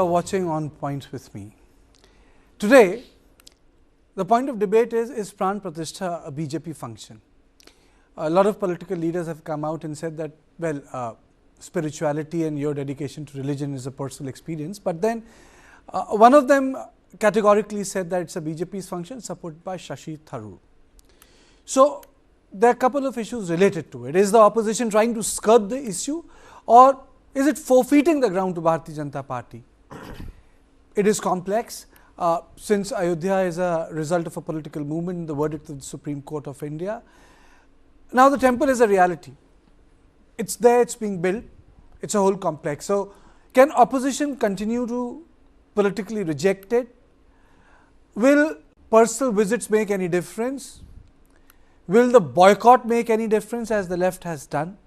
Watching On Point with me. Today, the point of debate is Pran Pratishtha a BJP function? A lot of political leaders have come out and said that, well, spirituality and your dedication to religion is a personal experience. But then one of them categorically said that it's a BJP's function, supported by Shashi Tharoor. So, there are a couple of issues related to it. Is the opposition trying to skirt the issue, or is it forfeiting the ground to Bharatiya Janata Party? It is complex. Since Ayodhya is a result of a political movement, the verdict of the Supreme Court of India. Now the temple is a reality. It's there, it's being built, it's a whole complex. So, can opposition continue to politically reject it? Will personal visits make any difference? Will the boycott make any difference, as the left has done?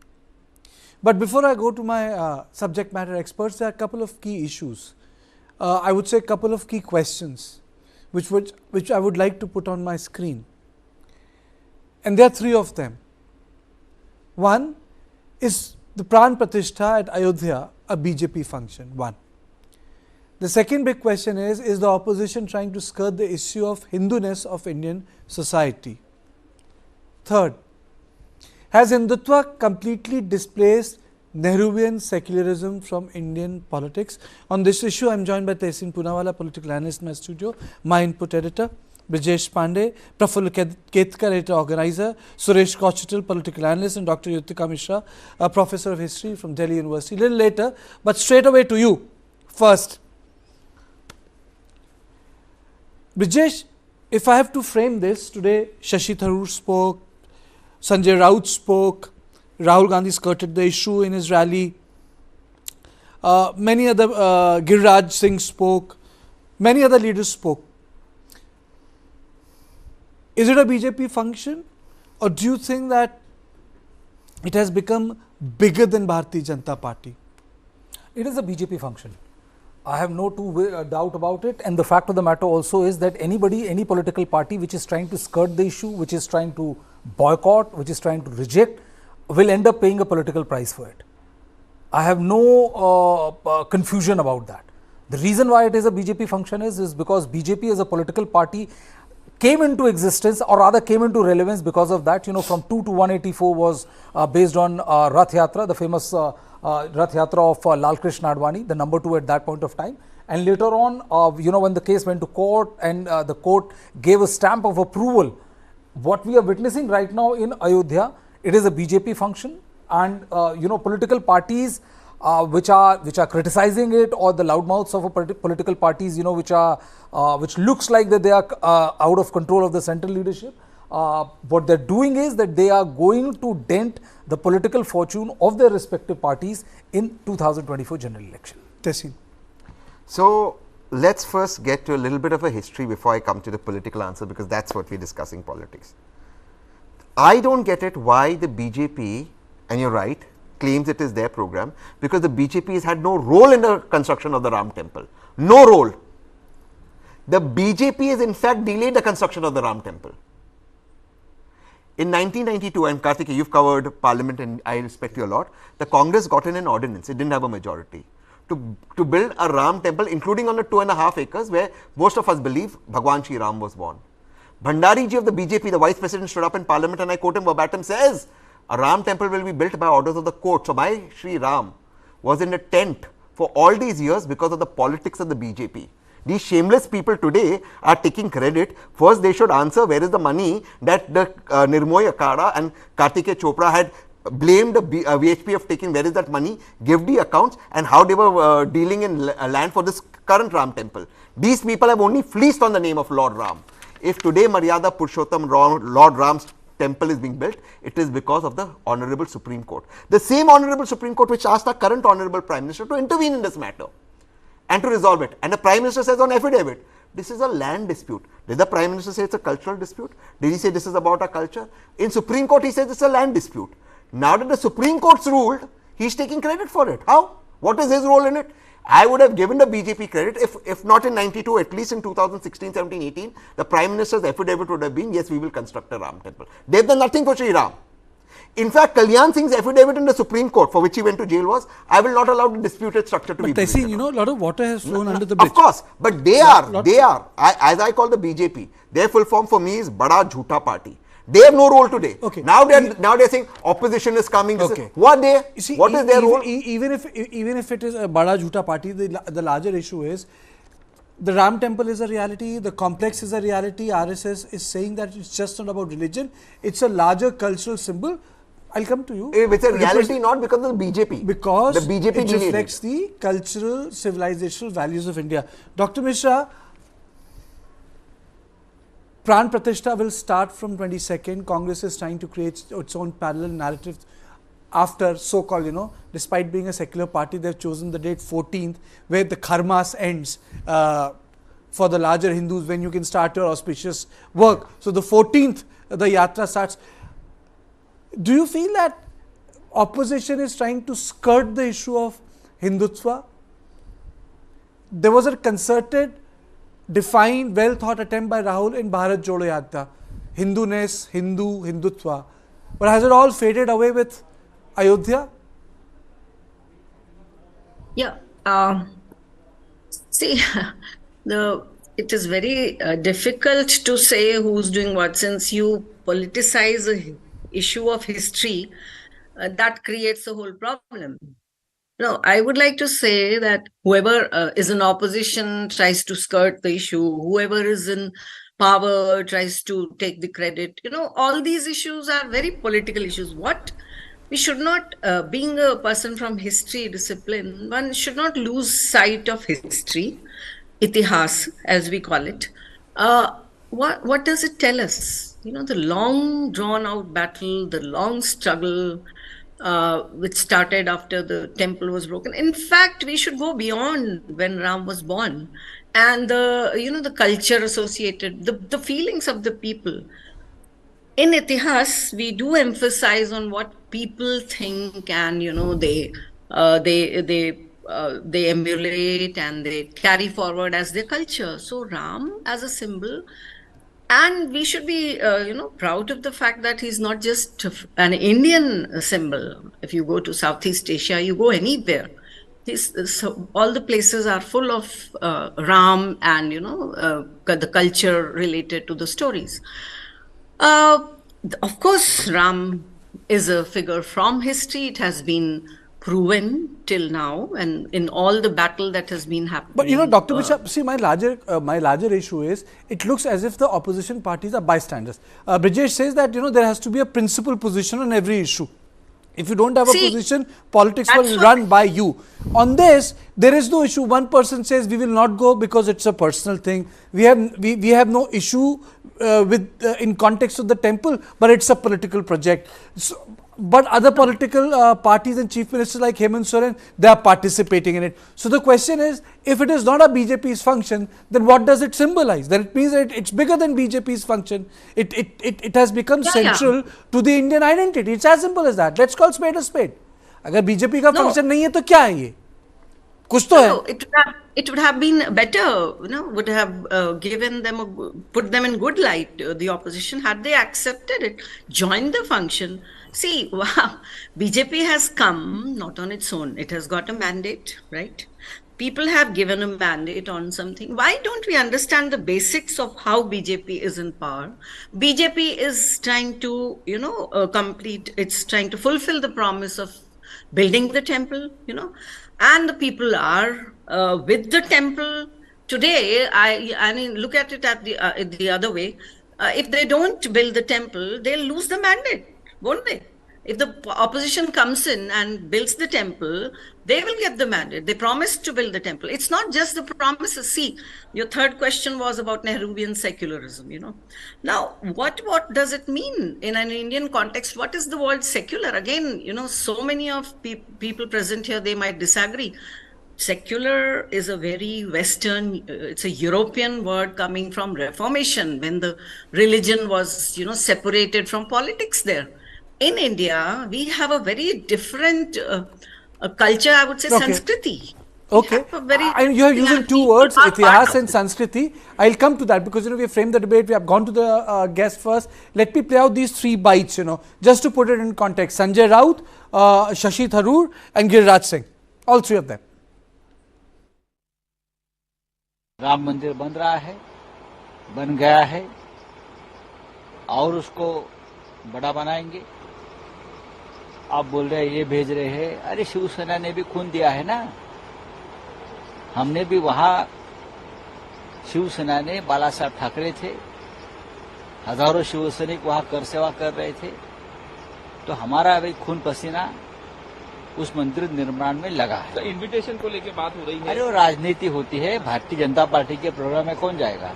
But before I go to my subject matter experts, there are a couple of key issues. I would say a couple of key questions which I would like to put on my screen. And there are three of them. One, is the Pran Pratishtha at Ayodhya a BJP function? One. The second big question is the opposition trying to skirt the issue of Hinduness of Indian society? Third, has Hindutva completely displaced Nehruvian secularism from Indian politics? On this issue, I am joined by Tehseen Poonawala, political analyst in my studio, my input editor, Brijesh Pandey, Prafull Ketkar, editor organizer, Suresh Kochital, political analyst, and Dr. Yutika Mishra, a professor of history from Delhi University. A little later, but straight away to you. First, Brijesh, if I have to frame this, today Shashi Tharoor spoke, Sanjay Raut spoke, Rahul Gandhi skirted the issue in his rally, many other, Giriraj Singh spoke, many other leaders spoke. Is it a BJP function, or do you think that it has become bigger than Bharatiya Janata Party? It is a BJP function. I have no doubt about it, and the fact of the matter also is that any political party which is trying to skirt the issue, which is trying to boycott, which is trying to reject, will end up paying a political price for it. I have no confusion about that. The reason why it is a BJP function is because BJP as a political party came into existence, or rather came into relevance because of that. You know, from 2 to 184 was based on Rath Yatra, the famous Rath Yatra of Lal Krishna Advani, the number 2 at that point of time. And later on, you know, when the case went to court and the court gave a stamp of approval, what we are witnessing right now in Ayodhya, it is a BJP function, and you know, political parties which are criticizing it, or the loudmouths of a political parties, you know, which looks like that they are out of control of the central leadership. What they're doing is that they are going to dent the political fortune of their respective parties in 2024 general election. Tehseen. So let's first get to a little bit of a history before I come to the political answer, because that's what we're discussing, politics. I don't get it why the BJP, and you're right, claims it is their program, because the BJP has had no role in the construction of the Ram temple. No role. The BJP has in fact delayed the construction of the Ram temple. In 1992, and Karthikeya, you've covered parliament and I respect you a lot, the Congress got in an ordinance, it didn't have a majority, to build a Ram temple, including on the 2.5 acres where most of us believe Bhagwan Shri Ram was born. Bhandari ji of the BJP, the vice president, stood up in parliament, and I quote him verbatim, says, a Ram temple will be built by orders of the court. So my Shri Ram was in a tent for all these years because of the politics of the BJP. These shameless people today are taking credit. First, they should answer where is the money that the Nirmoy Akhada and Kartikeya Chopra had blamed the VHP of taking. Where is that money? Give the accounts, and how they were dealing in land for this current Ram temple. These people have only fleeced on the name of Lord Ram. If today Maryada Purushottam Lord Ram's temple is being built, it is because of the Honorable Supreme Court. The same Honorable Supreme Court which asked our current Honorable Prime Minister to intervene in this matter and to resolve it. And the Prime Minister says on affidavit, this is a land dispute. Did the Prime Minister say it's a cultural dispute? Did he say this is about our culture? In Supreme Court, he says it's a land dispute. Now that the Supreme Court's ruled, he's taking credit for it. How? What is his role in it? I would have given the BJP credit, if not in 92, at least in 2016, 17, 18, the Prime Minister's affidavit would have been, yes, we will construct a Ram temple. They've done nothing for Sri Ram. In fact, Kalyan Singh's affidavit in the Supreme Court, for which he went to jail, was, I will not allow the disputed structure to be But built. you know, a lot of water has flown under the bridge. Of course, but they are, as I call the BJP, their full form for me is Bada Jhoota Party. They have no role today. Okay. Now they're saying opposition is coming. Okay. What is their role? Even if it is a Bada Jhoota Party, the larger issue is the Ram temple is a reality, the complex is a reality. RSS is saying that it's just not about religion, it's a larger cultural symbol. I'll come to you. It's a reality not because of the BJP. Because the BJP it reflects the cultural, civilizational values of India. Dr. Mishra, Pran Pratishtha will start from 22nd. Congress is trying to create its own parallel narrative after so-called, despite being a secular party, they've chosen the date 14th, where the Kharmas ends for the larger Hindus, when you can start your auspicious work. So the 14th, the yatra starts. Do you feel that opposition is trying to skirt the issue of Hindutva? There was a concerted, defined, well thought attempt by Rahul in Bharat Jodo Yatra. Hinduness, Hindutva. But has it all faded away with Ayodhya? Yeah. See, it is very difficult to say who's doing what, since you politicize a issue of history, that creates a whole problem. No, I would like to say that whoever is in opposition tries to skirt the issue, whoever is in power tries to take the credit. All these issues are very political issues. We should not, being a person from history discipline, one should not lose sight of history, itihas, as we call it. What does it tell us? The long drawn out battle, the long struggle, which started after the temple was broken. In fact, we should go beyond when Ram was born, and the culture associated, the feelings of the people. In Itihas, we do emphasize on what people think, and they emulate and they carry forward as their culture. So Ram as a symbol. And we should be, proud of the fact that he's not just an Indian symbol. If you go to Southeast Asia, you go anywhere, so all the places are full of Ram and, the culture related to the stories. Of course, Ram is a figure from history. It has been proven till now, and in all the battle that has been happening. But Dr. Mishra, see, my larger issue is, it looks as if the opposition parties are bystanders. Brijesh says that there has to be a principal position on every issue. If you don't have a position, politics will run by you. On this, there is no issue. One person says we will not go because it's a personal thing. We have no issue in context of the temple, but it's a political project. But other political parties and chief ministers like Hemant Soren, they are participating in it. So the question is, if it is not a BJP's function, then what does it symbolize? Then it means that it's bigger than BJP's function. It has become central to the Indian identity. It's as simple as that. Let's call spade a spade. Agar BJP का function नहीं है तो क्या है ये? कुछ तो है. It would have been better, would have given them, put them in good light, the opposition, had they accepted it, joined the function. See, wow, BJP has come not on its own. It has got a mandate, right? People have given a mandate on something. Why don't we understand the basics of how BJP is in power? BJP is trying to, it's trying to fulfill the promise of building the temple, and the people are with the temple. Today, I mean, look at it at the other way. If they don't build the temple, they'll lose the mandate, won't they? If the opposition comes in and builds the temple, they will get the mandate. They promised to build the temple. It's not just the promises. See, your third question was about Nehruvian secularism, Now, what does it mean in an Indian context? What is the word secular? Again, so many of people present here, they might disagree. Secular is a very Western, it's a European word coming from Reformation, when the religion was, separated from politics there. In India, we have a very different culture, I would say, Sanskriti. Okay, and you are using two words, itihas and Sanskriti. I'll come to that because we have framed the debate. We have gone to the guest first. Let me play out these 3 bites. Just to put it in context. Sanjay Raut, Shashi Tharoor, and Giriraj Singh. All 3 of them. Ram मंदिर बन रहा है, बन गया है और उसको बड़ा बनाएंगे। आप बोल रहे हैं ये भेज रहे हैं, अरे शिवसेना ने भी खून दिया है ना। हमने भी वहां शिवसेना ने बाला साहब ठाकरे थे, हजारों शिवसैनिक वहां कर सेवा कर रहे थे, तो हमारा अभी खून पसीना उस मंदिर निर्माण में लगा है। तो इन्विटेशन को लेकर बात हो रही है। अरे वो राजनीति होती है, भारतीय जनता पार्टी के प्रोग्राम में कौन जाएगा?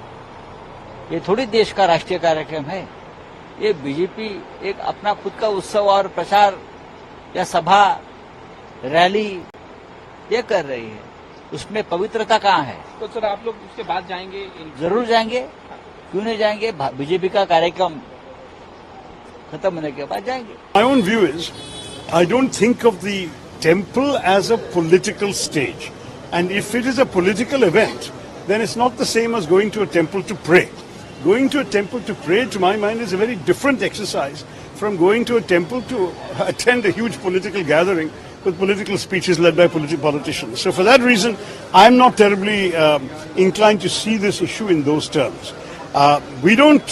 ये थोड़ी देश का राष्ट्रीय कार्यक्रम है। ये बीजेपी एक अपना खुद का उत्सव और प्रचार या सभा रैली ये कर रही है, उसमें पवित्रता कहाँ है? तो सर आप लोग उसके बाद जाएंगे? जरूर जाएंगे, क्यों नहीं जाएंगे? बीजेपी का कार्यक्रम खत्म होने के बाद जाएंगे। My own view is, I don't think of the temple as a political stage. And if it is a political event, then it's not the same as going to a temple to pray. Going to a temple to pray, to my mind, is a very different exercise from going to a temple to attend a huge political gathering with political speeches led by politicians. So for that reason, I'm not terribly inclined to see this issue in those terms. We don't,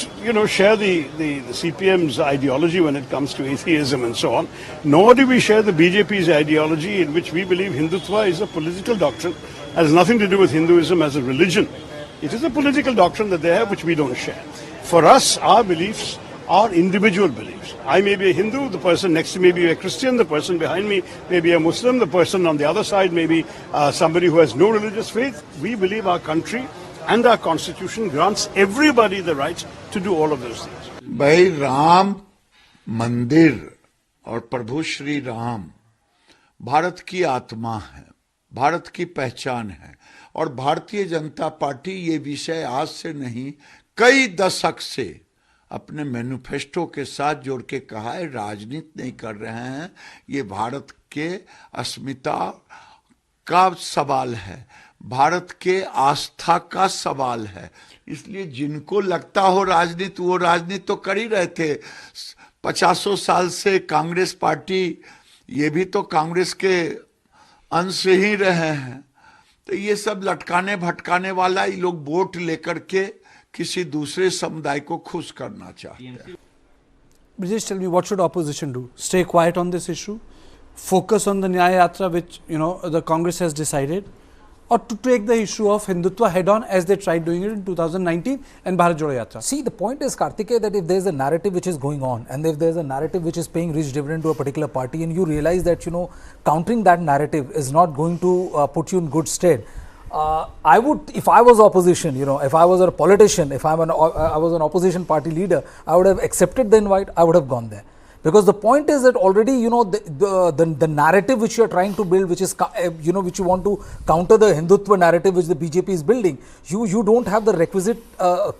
share the CPM's ideology when it comes to atheism and so on, nor do we share the BJP's ideology in which we believe Hindutva is a political doctrine, has nothing to do with Hinduism as a religion. It is a political doctrine that they have which we don't share. For us, our beliefs are individual beliefs. I may be a Hindu, the person next to me may be a Christian, the person behind me may be a Muslim, the person on the other side may be somebody who has no religious faith. We believe our country and our constitution grants everybody the right to do all of those things. भाई राम मंदिर और प्रभु श्री राम भारत की आत्मा है, भारत की पहचान है, और भारतीय जनता पार्टी ये विषय आज से नहीं कई दशक से अपने मैनिफेस्टो के साथ जोड़ के कहा है। राजनीति नहीं कर रहे हैं, ये भारत के अस्मिता का सवाल है, भारत के आस्था का सवाल है। इसलिए जिनको लगता हो राजनीति, वो राजनीति तो कर ही रहे थे 50 साल से। कांग्रेस पार्टी ये भी तो कांग्रेस के अंश ही रहे हैं। तो ये सब लटकाने भटकाने वाला, ये लोग वोट लेकर के किसी दूसरे समुदाय को खुश करना चाहते हैं। Brijesh, tell me, what should opposition do? Stay quiet on this issue, focus on the Nyaya Yatra which the Congress has decided, or to take the issue of Hindutva head on as they tried doing it in 2019 and Bharat Jodo Yatra? See, the point is, Kartikeya, that if there is a narrative which is going on, and if there is a narrative which is paying rich dividend to a particular party, and you realize that countering that narrative is not going to put you in good stead, I would, if I was opposition, if I was a politician, if I was an opposition party leader, I would have accepted the invite, I would have gone there. Because the point is that already, the narrative which you are trying to build, which is, which you want to counter the Hindutva narrative which the BJP is building, you don't have the requisite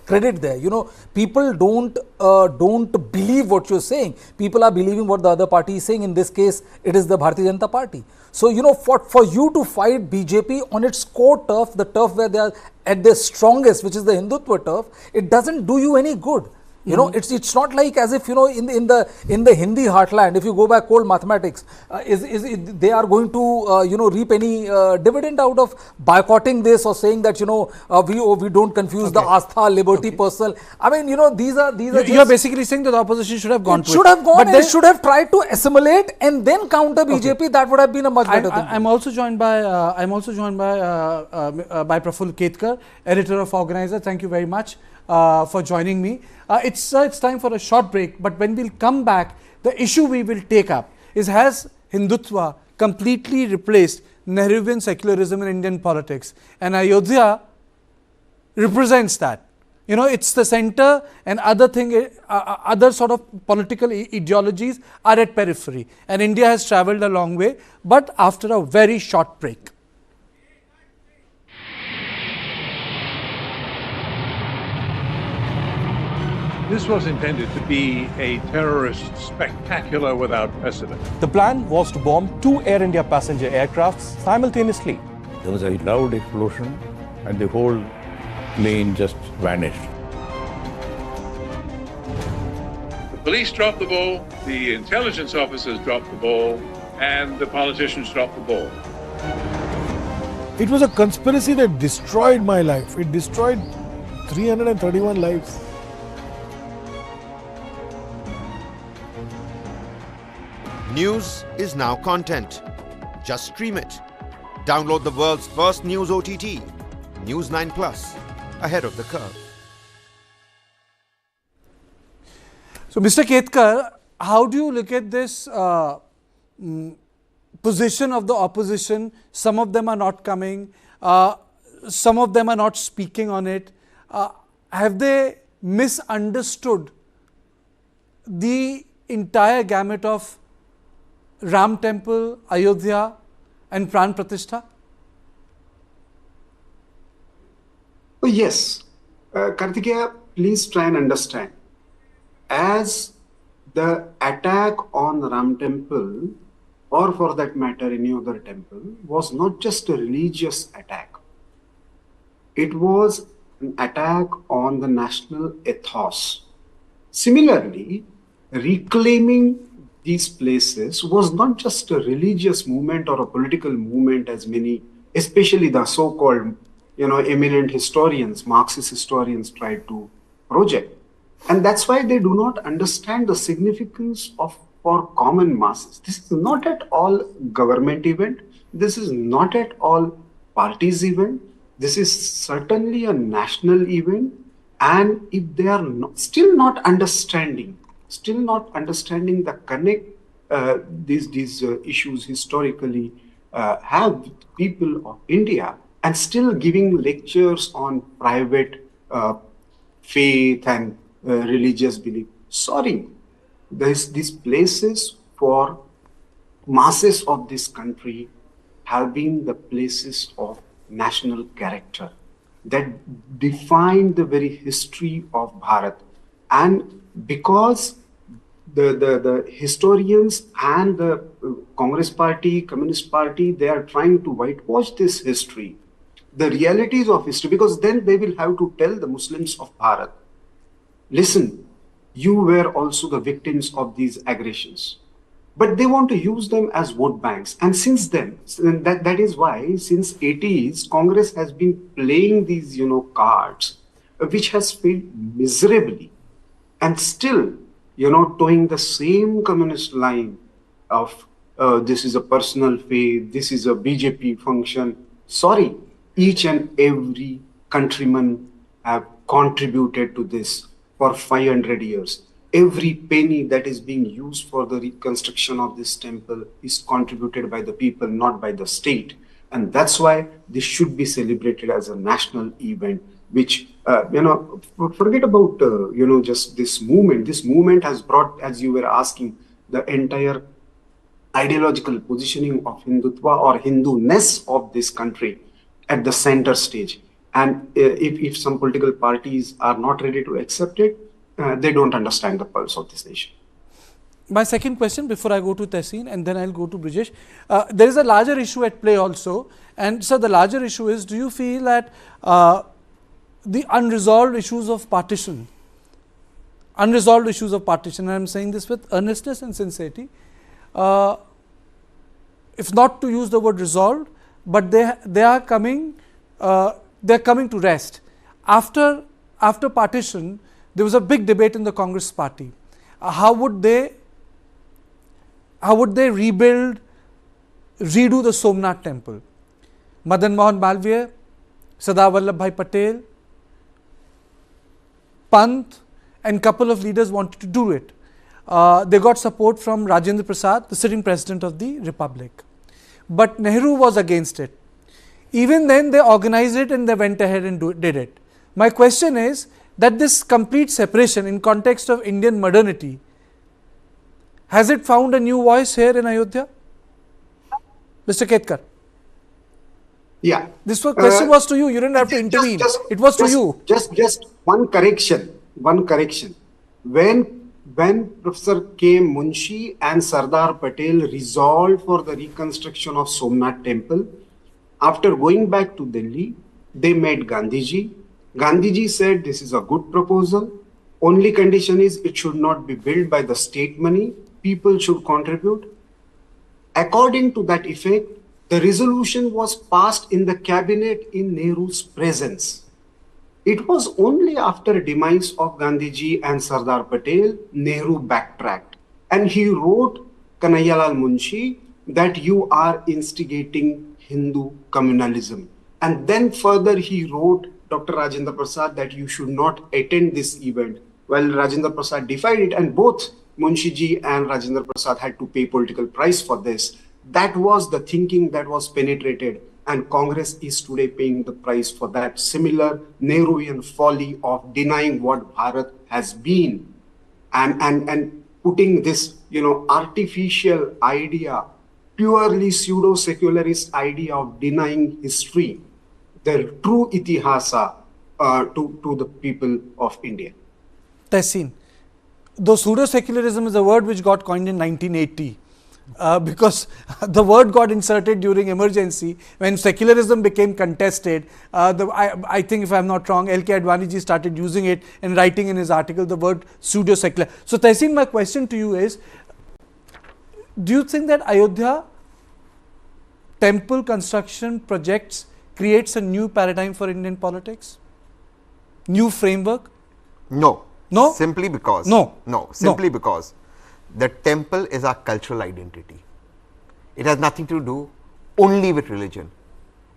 credit there. People don't believe what you're saying. People are believing what the other party is saying. In this case, it is the Bharatiya Janata Party. So, for you to fight BJP on its core turf, the turf where they are at their strongest, which is the Hindutva turf, it doesn't do you any good. It's not like as if in the Hindi heartland, if you go by cold mathematics, they are going to reap any dividend out of boycotting this or saying that we don't confuse the astha, liberty, personal. I mean these are you are basically saying that the opposition should have gone to it. Should have gone, but they should have tried to assimilate and then counter BJP. Okay. That would have been a much better thing. I'm also joined by Praful Ketkar, editor of Organizer. Thank you very much for joining me. It's time for a short break, but when we'll come back, the issue we will take up is, has Hindutva completely replaced Nehruvian secularism in Indian politics? And Ayodhya represents that. It's the center, and other sort of political ideologies are at periphery. And India has travelled a long way, but after a very short break. This was intended to be a terrorist spectacular without precedent. The plan was to bomb 2 Air India passenger aircrafts simultaneously. There was a loud explosion and the whole plane just vanished. The police dropped the ball, the intelligence officers dropped the ball, and the politicians dropped the ball. It was a conspiracy that destroyed my life. It destroyed 331 lives. News is now content. Just stream it. Download the world's first news OTT, News 9 Plus, ahead of the curve. So, Mr. Ketkar, how do you look at this position of the opposition? Some of them are not coming, some of them are not speaking on it. Have they misunderstood the entire gamut of Ram Temple, Ayodhya and Pran Pratishtha? Oh, yes. Kartikeya, please try and understand. As the attack on Ram Temple, or for that matter any other temple, was not just a religious attack. It was an attack on the national ethos. Similarly, reclaiming these places was not just a religious movement or a political movement, as many, especially the so-called, eminent historians, Marxist historians, tried to project. And that's why they do not understand the significance of for common masses. This is not at all government event. This is not at all parties event. This is certainly a national event. And if they are still not understanding the connect these issues historically have with people of India, and still giving lectures on private faith and religious belief. Sorry, these places for masses of this country have been the places of national character that define the very history of Bharat. And because the historians and the Congress Party, Communist Party, they are trying to whitewash this history, the realities of history, because then they will have to tell the Muslims of Bharat, listen, you were also the victims of these aggressions. But they want to use them as vote banks. And since then, that is why since 80s, Congress has been playing these, cards, which has failed miserably. And still, towing the same communist line of this is a personal faith, this is a BJP function. Sorry, each and every countryman have contributed to this for 500 years. Every penny that is being used for the reconstruction of this temple is contributed by the people, not by the state. And that's why this should be celebrated as a national event, which, forget about, just this movement. This movement has brought, as you were asking, the entire ideological positioning of Hindutva or Hindu-ness of this country at the center stage. And if some political parties are not ready to accept it, they don't understand the pulse of this nation. My second question before I go to Tehseen and then I'll go to Brijesh. There is a larger issue at play also. And so the larger issue is, do you feel that the unresolved issues of partition, and I'm saying this with earnestness and sincerity, if not to use the word resolved, but they are coming to rest. After partition, there was a big debate in the Congress Party. How would they rebuild, redo the Somnath temple? Madan Mohan Malviya, Sardar Vallabhbhai Patel, Pant and couple of leaders wanted to do it. They got support from Rajendra Prasad, the sitting president of the Republic. But Nehru was against it. Even then they organized it and they went ahead and did it. My question is that this complete separation in context of Indian modernity, has it found a new voice here in Ayodhya? Mr. Ketkar. Yeah. This question was to you. You didn't have to intervene. It was to you. Just one correction. When Professor K. Munshi and Sardar Patel resolved for the reconstruction of Somnath temple, After going back to Delhi, they met Gandhiji. Gandhiji said this is a good proposal. Only condition is it should not be built by the state money. People should contribute. According to that effect, the resolution was passed in the cabinet in Nehru's presence. It was only after demise of Gandhiji and Sardar Patel, Nehru backtracked. And he wrote Kanhaiyalal Munshi that you are instigating Hindu communalism. And then further he wrote Dr. Rajendra Prasad that you should not attend this event. Well, Rajendra Prasad defied it, and both Munshiji and Rajendra Prasad had to pay political price for this. That was the thinking that was penetrated, and Congress is today paying the price for that similar Nehruvian folly of denying what Bharat has been and putting this, artificial idea, purely pseudo-secularist idea of denying history, the true itihasa to the people of India. Tehseen, though pseudo-secularism is a word which got coined in 1980, because the word got inserted during emergency when secularism became contested. I think, if I am not wrong, L.K. Advani ji started using it and writing in his article the word pseudo-secular. So, Tehseen, my question to you is, do you think that Ayodhya temple construction projects creates a new paradigm for Indian politics? New framework? No. No? Simply because. No. No. Simply because the temple is our cultural identity. It has nothing to do only with religion.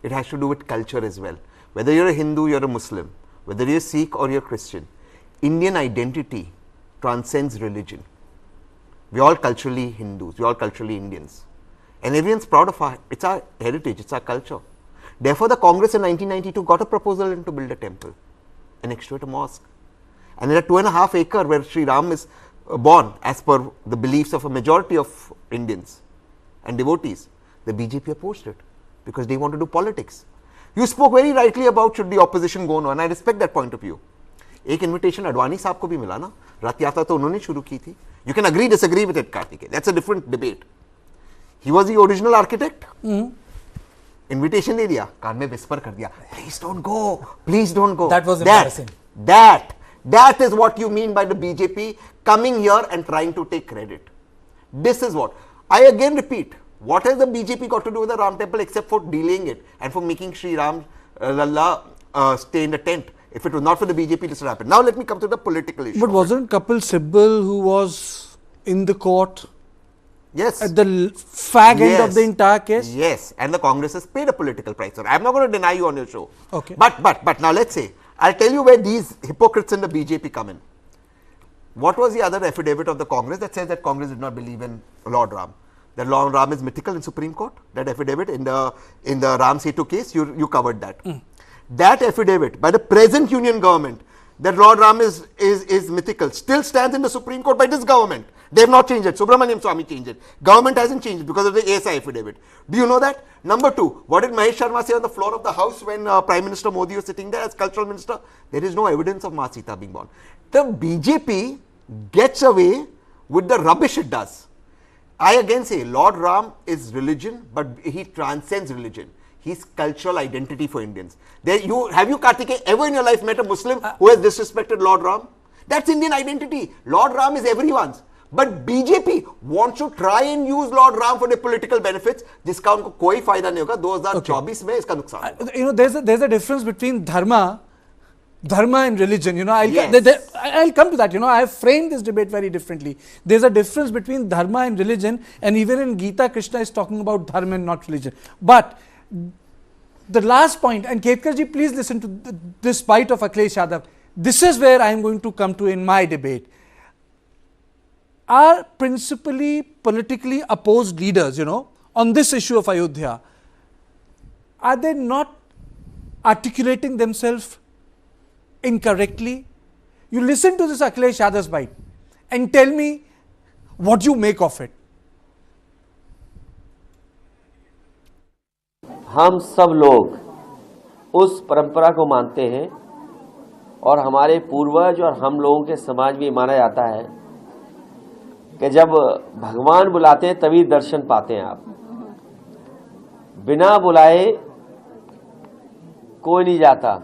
It has to do with culture as well. Whether you're a Hindu, you're a Muslim, whether you're Sikh or you're Christian, Indian identity transcends religion. We're all culturally Hindus, we're all culturally Indians. And everyone's proud of it's our heritage, it's our culture. Therefore, the Congress in 1992 got a proposal to build a temple and next to it a mosque. And in a 2.5 acre where Sri Ram is born, as per the beliefs of a majority of Indians and devotees, the BJP opposed it because they want to do politics. You spoke very rightly about should the opposition go on, and I respect that point of view. एक invitation Advani साहब को भी मिला ना, रथ यात्रा तो उन्होंने शुरू की थी. You can agree, disagree with it, Karthikeya. That's a different debate. He was the original architect. Invitation दे दिया, कान में whisper कर दिया, please don't go, please don't go. That was embarrassing. That is what you mean by the BJP coming here and trying to take credit. This is what. I again repeat, what has the BJP got to do with the Ram temple except for delaying it and for making Sri Ram Lalla stay in the tent? If it was not for the BJP, this would happen. Now let me come to the political issue. But wasn't Kapil Sibal who was in the court? Yes. At the fag end of the entire case? Yes. And the Congress has paid a political price. So I'm not going to deny you on your show. Okay. But now let's say, I'll tell you where these hypocrites in the BJP come in. What was the other affidavit of the Congress that says that Congress did not believe in Lord Ram? That Lord Ram is mythical in Supreme Court? That affidavit in the Ram Setu case, you covered that. That affidavit by the present union government that Lord Ram is mythical still stands in the Supreme Court by this government. They have not changed it. Subramaniam Swamy changed it. Government hasn't changed it because of the ASI affidavit. Do you know that? Number two, what did Mahesh Sharma say on the floor of the House when Prime Minister Modi was sitting there as cultural minister? There is no evidence of Ma Sita being born. The BJP gets away with the rubbish it does. I again say Lord Ram is religion, but he transcends religion. He's cultural identity for Indians. Have you, Karthikeya, ever in your life met a Muslim who has disrespected Lord Ram? That's Indian identity. Lord Ram is everyone's. But BJP wants to try and use Lord Ram for their political benefits, जिसका उनको कोई फायदा नहीं होगा. 2024 में इसका नुकसान. There's a difference between dharma and religion. I'll come to that. I have framed this debate very differently. There's a difference between dharma and religion, and even in Gita, Krishna is talking about dharma and not religion. But the last point, and Ketkarji, please listen to this bite of Akhilesh Yadav. This is where I am going to come to in my debate. Are principally politically opposed leaders, on this issue of Ayodhya, are they not articulating themselves incorrectly? You listen to this Akhilesh Yadav's bite and tell me what you make of it. हम सब लोग उस परंपरा को मानते हैं और हमारे पूर्वज और हम लोगों के समाज में माना जाता है कि जब भगवान बुलाते हैं तभी दर्शन पाते हैं आप. बिना बुलाए कोई नहीं जाता,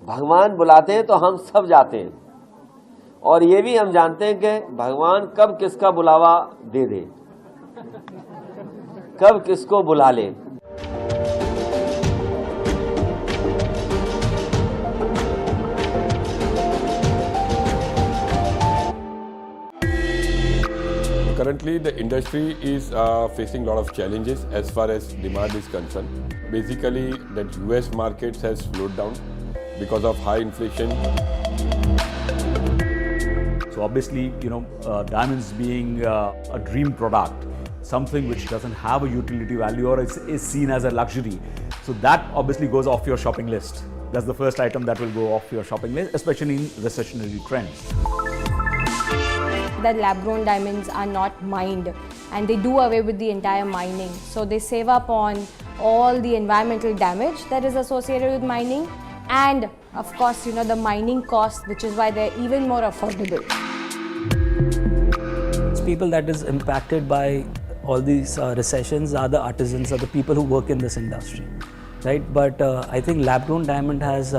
भगवान बुलाते हैं तो हम सब जाते हैं। और ये भी हम जानते हैं कि भगवान कब किसका बुलावा दे दे, कब किसको बुला ले। Currently, the industry is facing a lot of challenges as far as demand is concerned. Basically, that US markets has slowed down because of high inflation. So obviously, diamonds being a dream product, something which doesn't have a utility value or is seen as a luxury. So that obviously goes off your shopping list. That's the first item that will go off your shopping list, especially in recessionary trends. That lab-grown diamonds are not mined, and they do away with the entire mining. So they save up on all the environmental damage that is associated with mining, and of course, the mining cost, which is why they're even more affordable. People that is impacted by all these recessions are the artisans, are the people who work in this industry, right? But I think lab-grown diamond has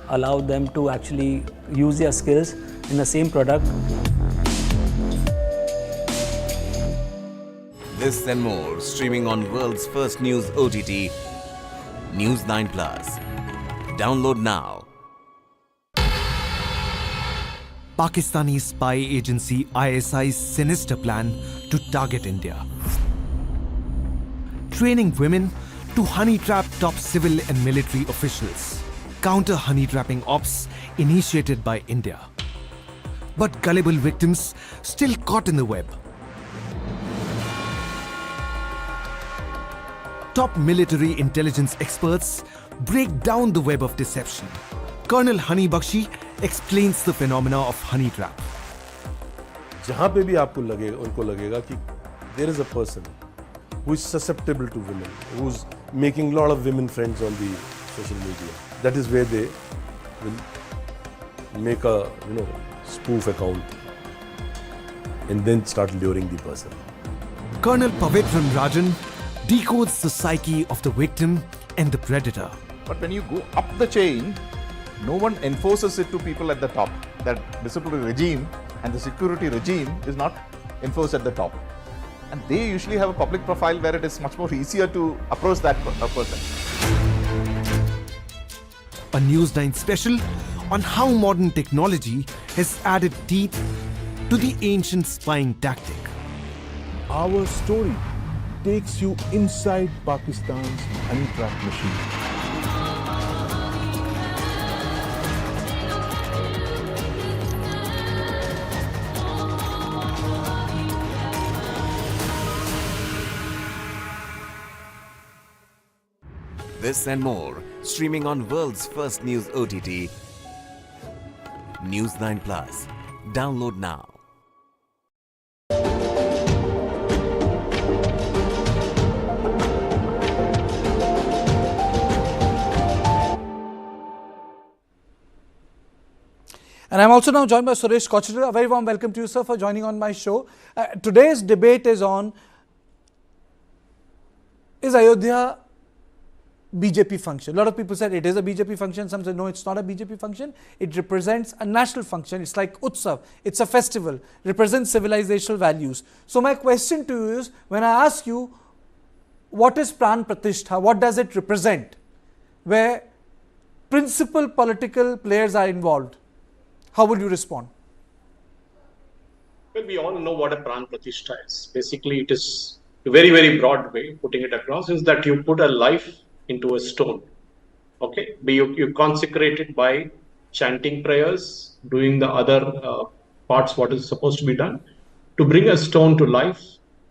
allowed them to actually use their skills in the same product. This and more streaming on world's first news OTT, News 9 Plus. Download now. Pakistani spy agency ISI's sinister plan to target India. Training women to honey trap top civil and military officials. Counter honey trapping ops initiated by India. But gullible victims still caught in the web. Top military intelligence experts break down the web of deception. Colonel Honey Bakshi explains the phenomena of honey trap. जहाँ पे भी आपको लगेगा, उनको लगेगा कि there is a person who is susceptible to women, who is making a lot of women friends on the social media. That is where they will make a spoof account and then start luring the person. Colonel Pavitran Rajan decodes the psyche of the victim and the predator. But when you go up the chain, no one enforces it to people at the top. That disciplinary regime and the security regime is not enforced at the top. And they usually have a public profile where it is much more easier to approach that person. A News 9 special on how modern technology has added teeth to the ancient spying tactic. Our story takes you inside Pakistan's honey trap machine. This and more streaming on world's first news OTT, News 9 Plus. Download now. And I'm also now joined by Suresh Kochadar. A very warm welcome to you, sir, for joining on my show. Today's debate is on, is Ayodhya BJP function? A lot of people said it is a BJP function. Some said no, it's not a BJP function. It represents a national function. It's like Utsav. It's a festival. Represents civilizational values. So my question to you is, when I ask you, what is Pran Pratishtha? What does it represent? Where principal political players are involved. How would you respond? Well, we all know what a Pran Pratishtha is. Basically, it is a very, very broad way, putting it across, is that you put a life into a stone. Okay? You consecrate it by chanting prayers, doing the other parts, what is supposed to be done, to bring a stone to life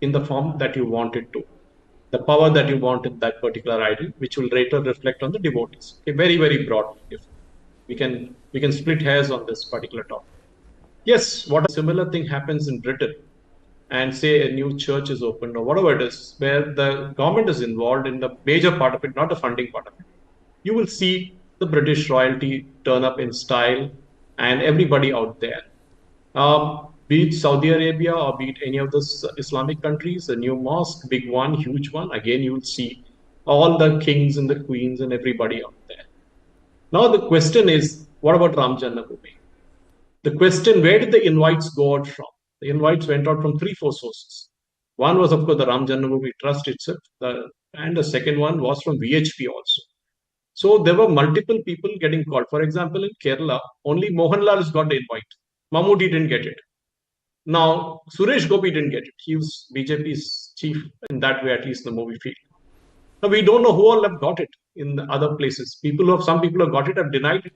in the form that you want it to. The power that you want in that particular idol, which will later reflect on the devotees. Okay? Very, very broad. If we can split hairs on this particular topic. Yes, what a similar thing happens in Britain, and say a new church is opened or whatever it is, where the government is involved in the major part of it, not the funding part of it. You will see the British royalty turn up in style and everybody out there. Be it Saudi Arabia or be it any of those Islamic countries, a new mosque, big one, huge one, again you will see all the kings and the queens and everybody out there. Now the question is, what about Ram Janmabhoomi? The question, where did the invites go out from? The invites went out from 3-4 sources. One was, of course, the Ram Janmabhoomi Trust itself, and the second one was from VHP also. So there were multiple people getting called. For example, in Kerala, only Mohanlal has got the invite. Mammootty didn't get it. Now, Suresh Gopi didn't get it. He was BJP's chief in that way, at least in the movie field. Now, we don't know who all have got it in the other places. Some people have got it, have denied it.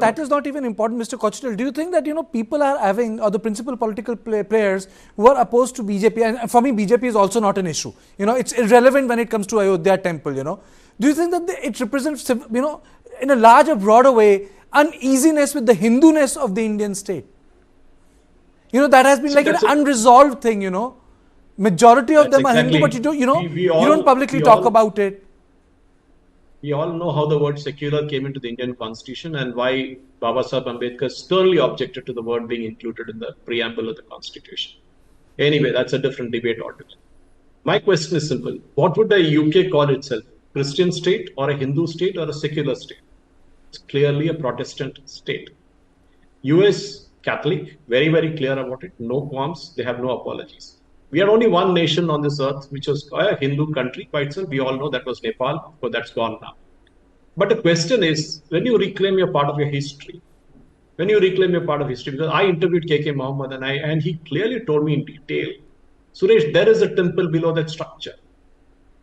That is not even important, Mr. Kochital. Do you think that, people are having, or the principal political players who are opposed to BJP, and for me, BJP is also not an issue. It's irrelevant when it comes to Ayodhya temple, Do you think that it represents, in a larger, broader way, uneasiness with the Hindu-ness of the Indian state? That has been like an unresolved thing, Majority of them are Hindu, but you don't publicly talk about it. We all know how the word secular came into the Indian constitution and why Baba Sahib Ambedkar sternly objected to the word being included in the preamble of the constitution. Anyway, that's a different debate altogether. My question is simple. What would the UK call itself? Christian state or a Hindu state or a secular state? It's clearly a Protestant state. US Catholic, very, very clear about it. No qualms. They have no apologies. We are only one nation on this earth, which was a Hindu country by itself. We all know that was Nepal, but that's gone now. But the question is, when you reclaim your part of your history, because I interviewed KK Mohammed and he clearly told me in detail, Suresh, there is a temple below that structure.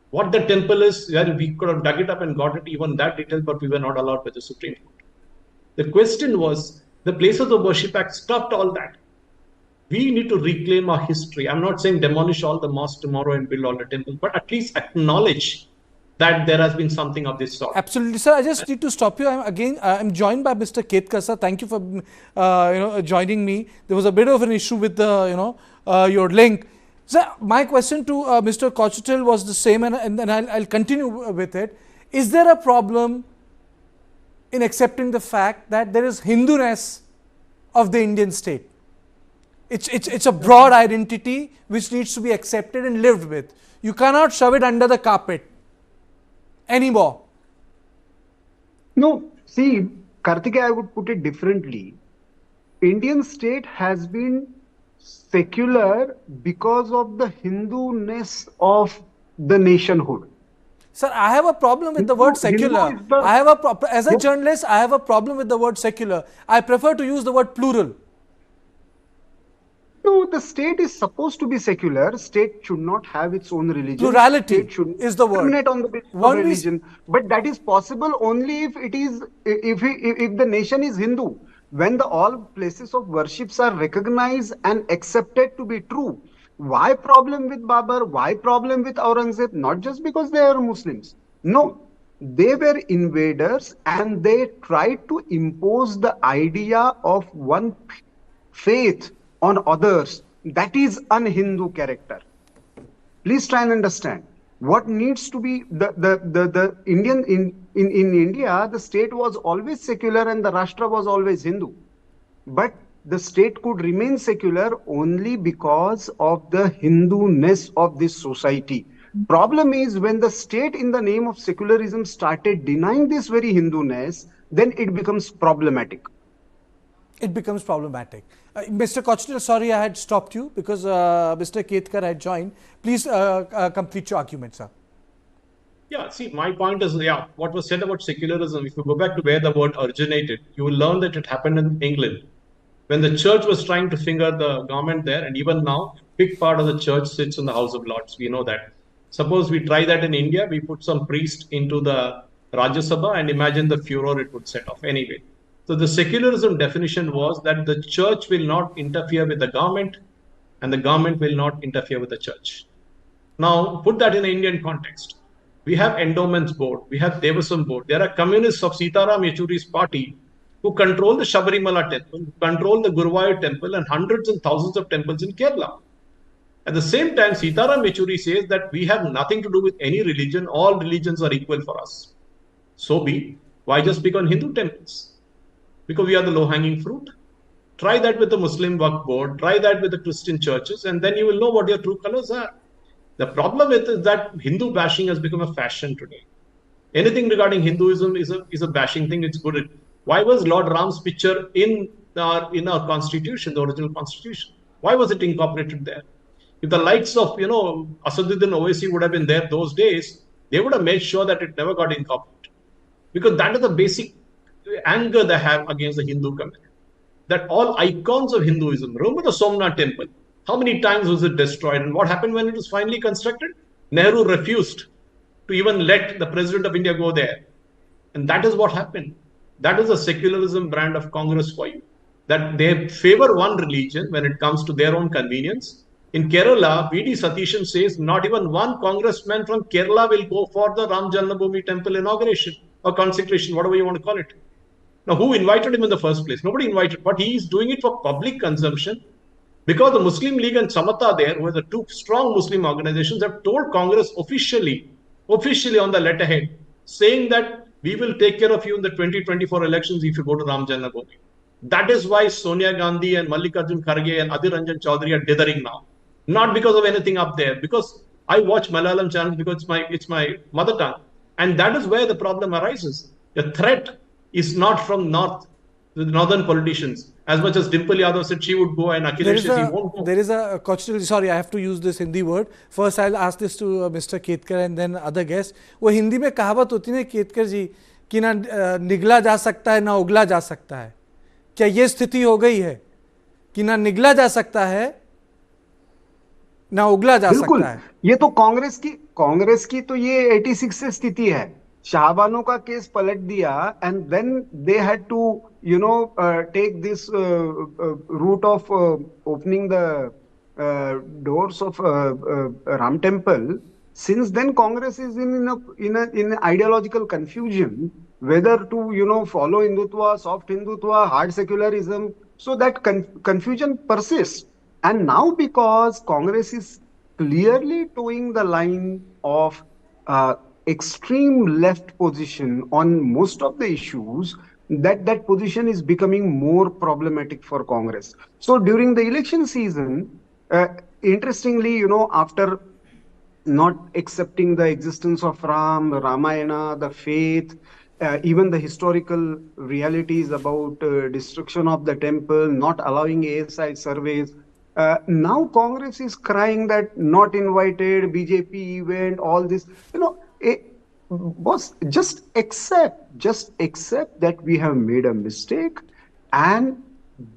What the temple is, we could have dug it up and got it even that detail, but we were not allowed by the Supreme Court. The question was, the Places of Worship Act stopped all that. We need to reclaim our history. I'm not saying demolish all the mosques tomorrow and build all the temples, but at least acknowledge that there has been something of this sort. Absolutely, sir. I just need to stop you. I'm joined by Mr. Ketkar, sir. Thank you for joining me. There was a bit of an issue with the your link. Sir, my question to Mr. Kochital was the same, and then I'll continue with it. Is there a problem in accepting the fact that there is Hindu-ness of the Indian state? It's a broad identity which needs to be accepted and lived with. You cannot shove it under the carpet anymore. No, see, Karthikeya, I would put it differently. Indian state has been secular because of the Hindu-ness of the nationhood. Sir, I have a problem with the word secular. As a journalist, I have a problem with the word secular. I prefer to use the word plural. No, the state is supposed to be secular. State should not have its own religion. Plurality is the word. Discriminate on the basis of religion. But that is possible only if it is if the nation is Hindu. When all places of worships are recognized and accepted to be true. Why problem with Babur? Why problem with Aurangzeb? Not just because they are Muslims. No, they were invaders and they tried to impose the idea of one faith on others. That is un-Hindu character. Please try and understand what needs to be the Indian in India. The state was always secular and the Rashtra was always Hindu, but the state could remain secular only because of the Hindu-ness of this society. Problem is when the state in the name of secularism started denying this very Hindu-ness, then it becomes problematic. Mr. Kochital, sorry I had stopped you because Mr. Ketkar had joined. Please complete your argument, sir. Yeah, see, my point is, what was said about secularism, if you go back to where the word originated, you will learn that it happened in England. When the church was trying to finger the government there, and even now, big part of the church sits in the House of Lords. We know that. Suppose we try that in India, we put some priest into the Rajya Sabha and imagine the furor it would set off anyway. So the secularism definition was that the church will not interfere with the government and the government will not interfere with the church. Now, put that in an Indian context. We have endowments board, we have Devasam board. There are communists of Sitaram Yechury's party who control the Shabarimala temple, who control the Guruvayur temple and hundreds and thousands of temples in Kerala. At the same time, Sitaram Yechury says that we have nothing to do with any religion. All religions are equal for us. So be. Why just pick on Hindu temples? Because we are the low-hanging fruit. Try that with the Muslim Waqf board, try that with the Christian churches, and then you will know what your true colors are. The problem with is that Hindu bashing has become a fashion today. Anything regarding Hinduism is a bashing thing. It's good. Why was Lord Ram's picture in our constitution, the original constitution? Why was it incorporated there? If the likes of Asaduddin Owaisi would have been there those days, they would have made sure that it never got incorporated, because that is the basic anger they have against the Hindu community. That all icons of Hinduism. Remember the Somnath temple? How many times was it destroyed? And what happened when it was finally constructed? Nehru refused to even let the President of India go there. And that is what happened. That is a secularism brand of Congress for you. That they favor one religion when it comes to their own convenience. In Kerala, V.D. Satishan says not even one congressman from Kerala will go for the Ram Janmabhoomi temple inauguration or consecration, whatever you want to call it. Now, who invited him in the first place? Nobody invited, but he is doing it for public consumption, because the Muslim League and Samata there, who are the two strong Muslim organizations, have told Congress officially on the letterhead, saying that we will take care of you in the 2024 elections if you go to Ram Janmabhoomi. That is why Sonia Gandhi and Mallikarjun Kharge and Adhir Ranjan Chaudhary are dithering now. Not because of anything up there, because I watch Malayalam channels because it's my mother tongue. And that is where the problem arises. The threat is not from the northern politicians. As much as Dimple Yadav said she would go and Akhilesh he won't go. There is a cultural, sorry, I have to use this Hindi word. First I'll ask this to Mr. Ketkar and then other guests. वो हिंदी में कहावत होती है केतकर जी कि ना निगला जा सकता है ना उगला जा सकता है. क्या ये स्थिति हो गई है कि ना निगला जा सकता है ना उगला जा सकता है? ये तो कांग्रेस की तो ये 86 से स्थिति है. शाहबानो का केस पलट दिया and then they had to take this route of opening the doors of Ram temple. Since then Congress is in ideological confusion whether to follow Hindutva, soft Hindutva, hard secularism. So that confusion persists, and now because Congress is clearly towing the line of extreme left position on most of the issues, that position is becoming more problematic for Congress. So during the election season, interestingly, after not accepting the existence of Ram, Ramayana, the faith, even the historical realities about destruction of the temple, not allowing ASI surveys, now Congress is crying that not invited, BJP event, all this, boss, just accept that we have made a mistake, and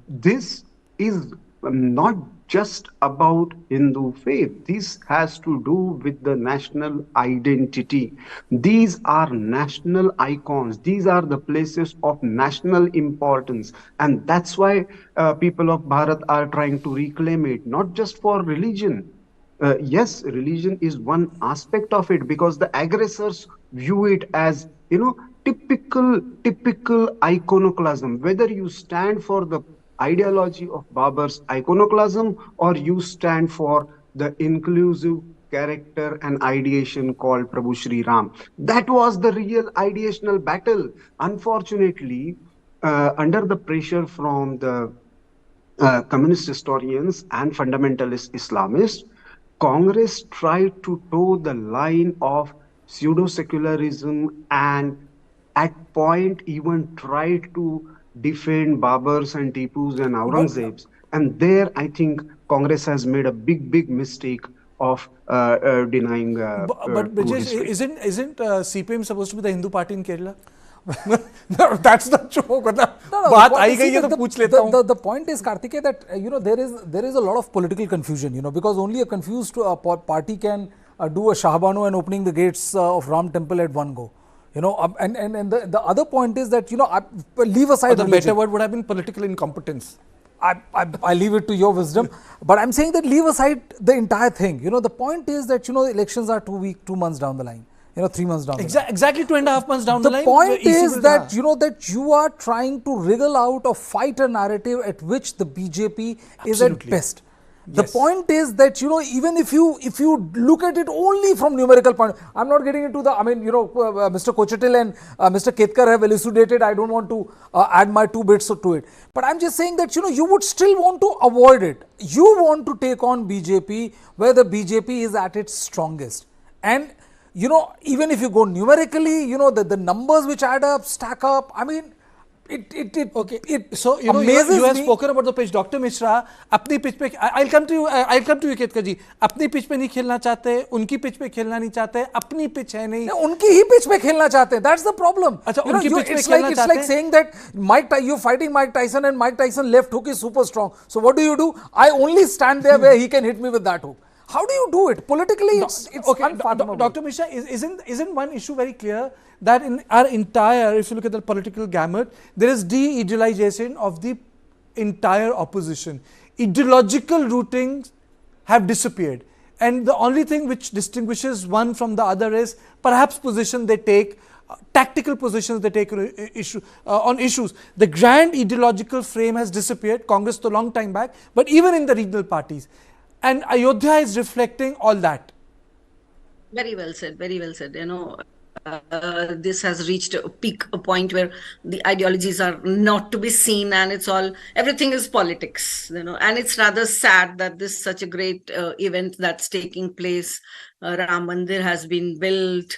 this is not just about Hindu faith. This has to do with the national identity. These are national icons. These are the places of national importance. And that's why people of Bharat are trying to reclaim it, not just for religion. Yes, religion is one aspect of it, because the aggressors view it as, typical iconoclasm. Whether you stand for the ideology of Babar's iconoclasm or you stand for the inclusive character and ideation called Prabhu Shri Ram. That was the real ideational battle. Unfortunately, under the pressure from the communist historians and fundamentalist Islamists, Congress tried to toe the line of pseudo-secularism and at point even tried to defend Baburs and Tipus and Aurangzebs. And there, I think Congress has made a big mistake of denying. But Brijesh, isn't CPM supposed to be the Hindu party in Kerala? No, that's not true. The point is, Kartikeya, that there is a lot of political confusion. Because only a confused party can do a Shahbanu and opening the gates of Ram temple at one go. And the other point is that leave aside the better word would have been political incompetence. I leave it to your wisdom, but I'm saying that leave aside the entire thing. The point is that the elections are 2 months down the line. 3 months down the line. Exactly 2.5 months down the line. The point is that that you are trying to wriggle out or fight a narrative at which the BJP is at best. The point is that, you know, even if you look at it only from numerical point, I'm not getting into the, I mean, you know, Mr. Kochetil and Mr. Ketkar have elucidated. I don't want to add my 2 bits to it. But I'm just saying that, you know, you would still want to avoid it. You want to take on BJP where the BJP is at its strongest. And, you know, even if you go numerically, you know, the numbers which add up, stack up, I mean, so you know you have spoken about the pitch. Dr. Mishra, अपनी pitch पे I'll come to you Ketkar ji. अपनी pitch पे नहीं खेलना चाहते, उनकी pitch पे खेलना नहीं चाहते, अपनी pitch है नहीं. उनकी ही pitch पे खेलना चाहते हैं. That's the problem. अच्छा, उनकी pitch पे खेलना चाहते हैं. It's like saying that you're fighting Mike Tyson and Mike Tyson left hook is super strong. So what do? I only stand there where he can hit me with that hook. How do you do it? Politically, it's unfathomable. Dr. Mishra, isn't one issue very clear that in our entire, if you look at the political gamut, there is de-idealization of the entire opposition. Ideological rootings have disappeared. And the only thing which distinguishes one from the other is perhaps position they take, tactical positions they take on issues. The grand ideological frame has disappeared, Congress a long time back, but even in the regional parties. And Ayodhya is reflecting all that. Very well said, very well said. You know, this has reached a point where the ideologies are not to be seen, and everything is politics, you know. And it's rather sad that this such a great event that's taking place, Ram Mandir has been built.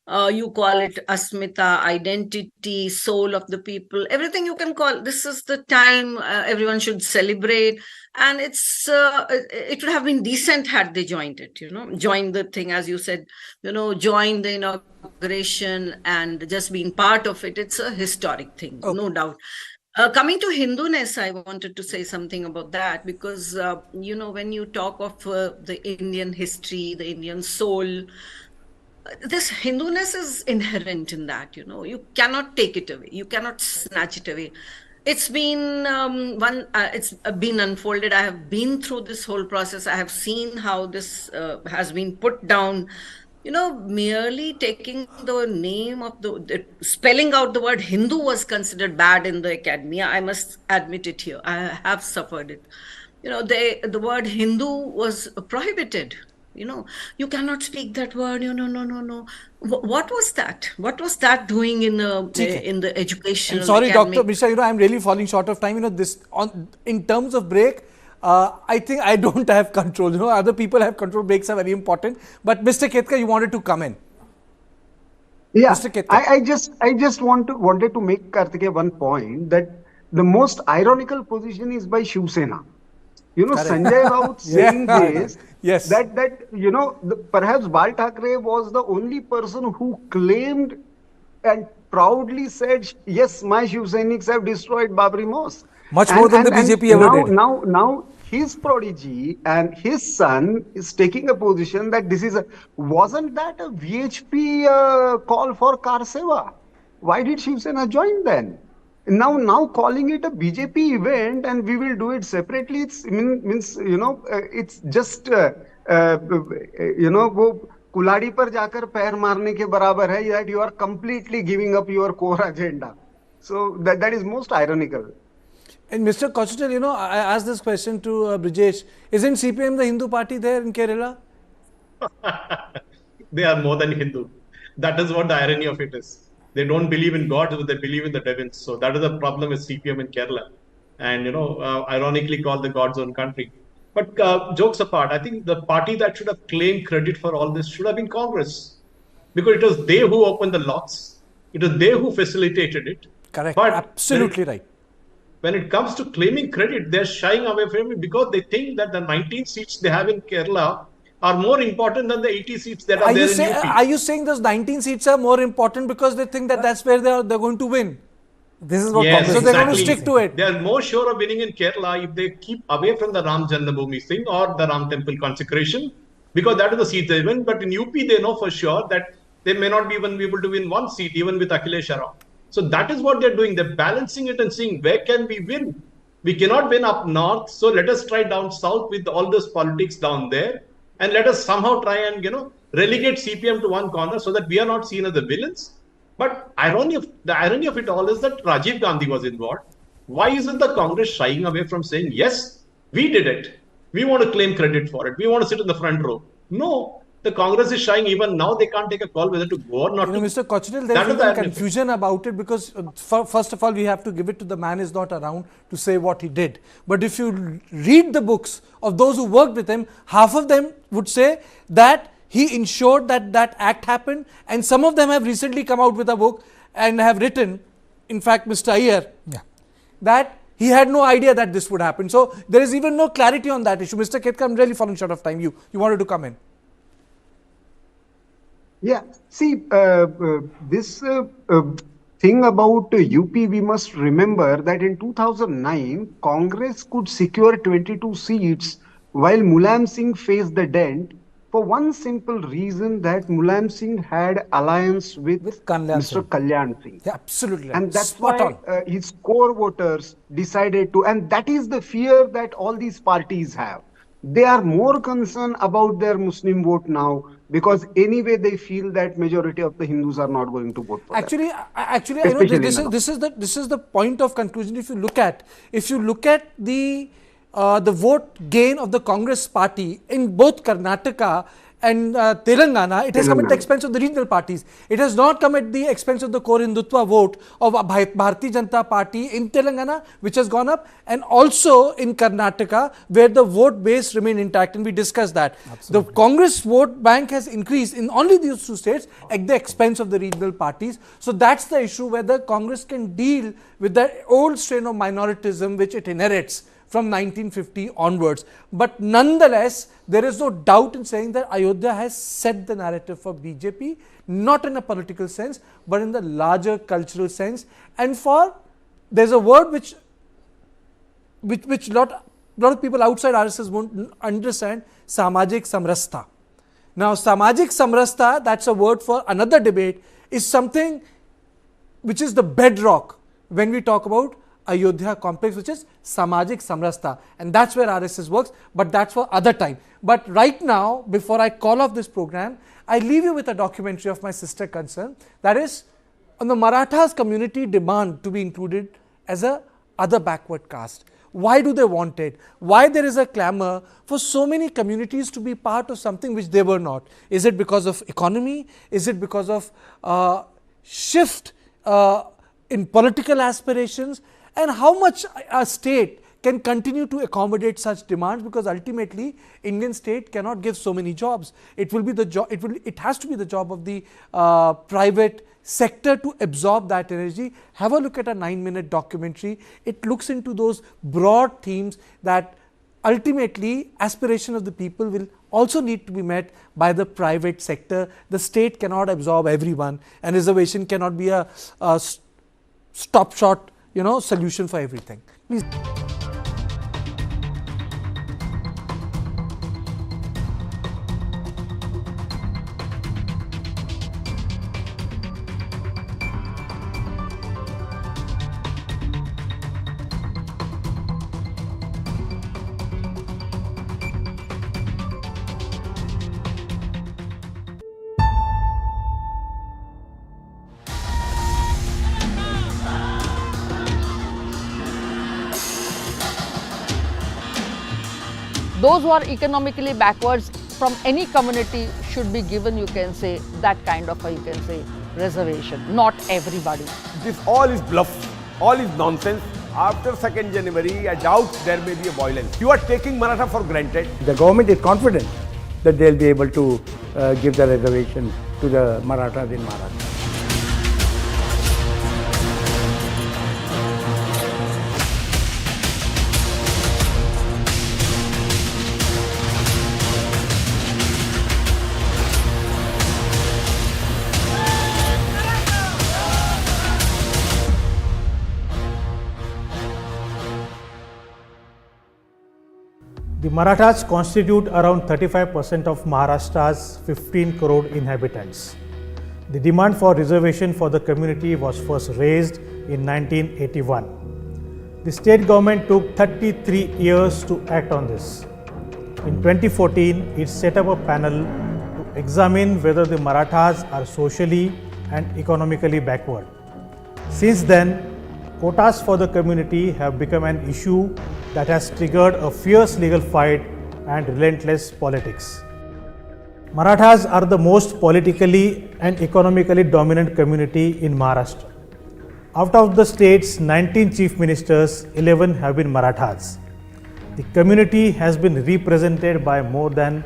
You call it Asmita, identity, soul of the people, everything you can call. This is the time everyone should celebrate, and it would have been decent had they joined it, you know, join the thing, as you said, you know, join the inauguration and just being part of it. It's a historic thing, no doubt. Coming to Hinduness, I wanted to say something about that because, you know, when you talk of the Indian history, the Indian soul, this Hinduness is inherent in that, you know, you cannot take it away, you cannot snatch it away. It's been it's been unfolded. I have been through this whole process. I have seen how this has been put down. You know, merely taking the name of spelling out the word Hindu was considered bad in the academia. I must admit it here. I have suffered it. You know, the word Hindu was prohibited. You know, you cannot speak that word. No. What was that? What was that doing in the education? Sorry, Dr. Mishra, you know, I'm really falling short of time. You know, in terms of break, I think I don't have control. You know, other people have control. Breaks are very important. But Mr. Ketkar, you wanted to come in. Yeah, Mr. Ketkar. I just wanted to make, Kartikeya, one point that the most ironical position is by Shiv Sena. You know, Sanjay Raut saying this, that you know, perhaps Bal Thackeray was the only person who claimed and proudly said, yes, my Shiv Sainiks have destroyed Babri Mosque. Much more than the BJP ever did. Now his prodigy and his son is taking a position that wasn't that a VHP call for Kar Seva? Why did Shiv Sena join then? Now calling it a BJP event and we will do it separately, means you know, it's just you know, वो कुल्हाड़ी पर जाकर पैर मारने के बराबर है, that you are completely giving up your core agenda. So that is most ironical. And Mr. Kochetil, you know, I asked this question to Brijesh. Isn't CPM the Hindu party there in Kerala? They are more than Hindu. That is what the irony of it is. They don't believe in God, but they believe in the devils. So that is the problem with CPM in Kerala. And, you know, ironically called the God's own country. But jokes apart, I think the party that should have claimed credit for all this should have been Congress. Because it was they who opened the locks. It was they who facilitated it. Correct. But absolutely right. When it comes to claiming credit, they're shying away from it because they think that the 19 seats they have in Kerala are more important than the 80 seats that are there in UP. Are you saying those 19 seats are more important because they think that that's where they're going to win? This is what Congress. So they're going to stick to it. They are more sure of winning in Kerala if they keep away from the Ram Janmabhoomi thing or the Ram Temple consecration, because that is the seat they win. But in UP, they know for sure that they may not even be able to win one seat, even with Akhilesh Rao. So that is what they're doing. They're balancing it and seeing where can we win. We cannot win up north, so let us try down south with all this politics down there, and let us somehow try and, you know, relegate CPM to one corner so that we are not seen as the villains. But the irony of it all is that Rajiv Gandhi was involved. Why isn't the Congress shying away from saying, yes, we did it? We want to claim credit for it. We want to sit in the front row. No, the Congress is shying. Even now, they can't take a call whether to go or not. Mr. Cochrane, there is even confusion about it because first of all, we have to give it to the man is not around to say what he did. But if you read the books of those who worked with him, half of them would say that he ensured that that act happened, and some of them have recently come out with a book and have written, in fact, Mr. Iyer, that he had no idea that this would happen. So there is even no clarity on that issue. Mr. Ketkar, I'm really falling short of time. You wanted to come in. Yeah, see, this thing about UP, we must remember that in 2009, Congress could secure 22 seats while Mulayam Singh faced the dent for one simple reason that Mulayam Singh had alliance with Mr. Kalyan Singh. Yeah, absolutely. And that's why his core voters decided to, and that is the fear that all these parties have. They are more concerned about their Muslim vote now because anyway they feel that majority of the Hindus are not going to vote for them. Actually, I know this is the point of conclusion. If you look at the vote gain of the Congress party in both Karnataka and Telangana, it has come at the expense of the regional parties. It has not come at the expense of the core Hindutva vote of Bharatiya Janata Party in Telangana, which has gone up, and also in Karnataka, where the vote base remained intact, and we discussed that. Absolutely. The Congress vote bank has increased in only these two states at the expense of the regional parties. So that's the issue, whether Congress can deal with the old strain of minoritism which it inherits from 1950 onwards. But nonetheless, there is no doubt in saying that Ayodhya has set the narrative for BJP, not in a political sense, but in the larger cultural sense. And there's a word which lot of people outside RSS won't understand, Samajik Samrastha. Now, Samajik Samrastha, that's a word for another debate, is something which is the bedrock when we talk about Ayodhya complex, which is Samajik Samrastha, and that's where RSS works, but that's for other time. But right now, before I call off this program, I leave you with a documentary of my sister concern, that is on the Marathas community demand to be included as a other backward caste. Why do they want it? Why there is a clamor for so many communities to be part of something which they were not? Is it because of economy? Is it because of shift in political aspirations? And how much a state can continue to accommodate such demands, because ultimately Indian state cannot give so many jobs. It will be the job. It has to be the job of the private sector to absorb that energy. Have a look at a 9-minute documentary. It looks into those broad themes that ultimately aspiration of the people will also need to be met by the private sector. The state cannot absorb everyone, and reservation cannot be a stop shot solution for everything. Please. Those who are economically backwards from any community should be given, you can say, that kind of reservation. Not everybody. This all is bluff, all is nonsense. After 2nd January, I doubt there may be a violence. You are taking Maratha for granted. The government is confident that they'll be able to give the reservation to the Marathas in Maratha. The Marathas constitute around 35% of Maharashtra's 15 crore inhabitants. The demand for reservation for the community was first raised in 1981. The state government took 33 years to act on this. In 2014, it set up a panel to examine whether the Marathas are socially and economically backward. Since then, quotas for the community have become an issue that has triggered a fierce legal fight and relentless politics. Marathas are the most politically and economically dominant community in Maharashtra. Out of the state's 19 chief ministers, 11 have been Marathas. The community has been represented by more than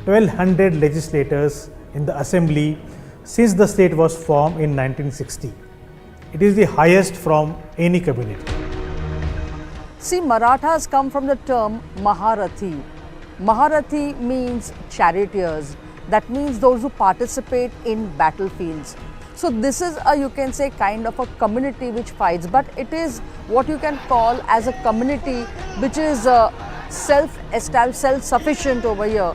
1200 legislators in the assembly since the state was formed in 1960. It is the highest from any community. See, Marathas come from the term Maharathi. Maharathi means charioteers. That means those who participate in battlefields. So this is a, you can say, kind of a community which fights, but it is what you can call as a community which is self-established, self-sufficient over here.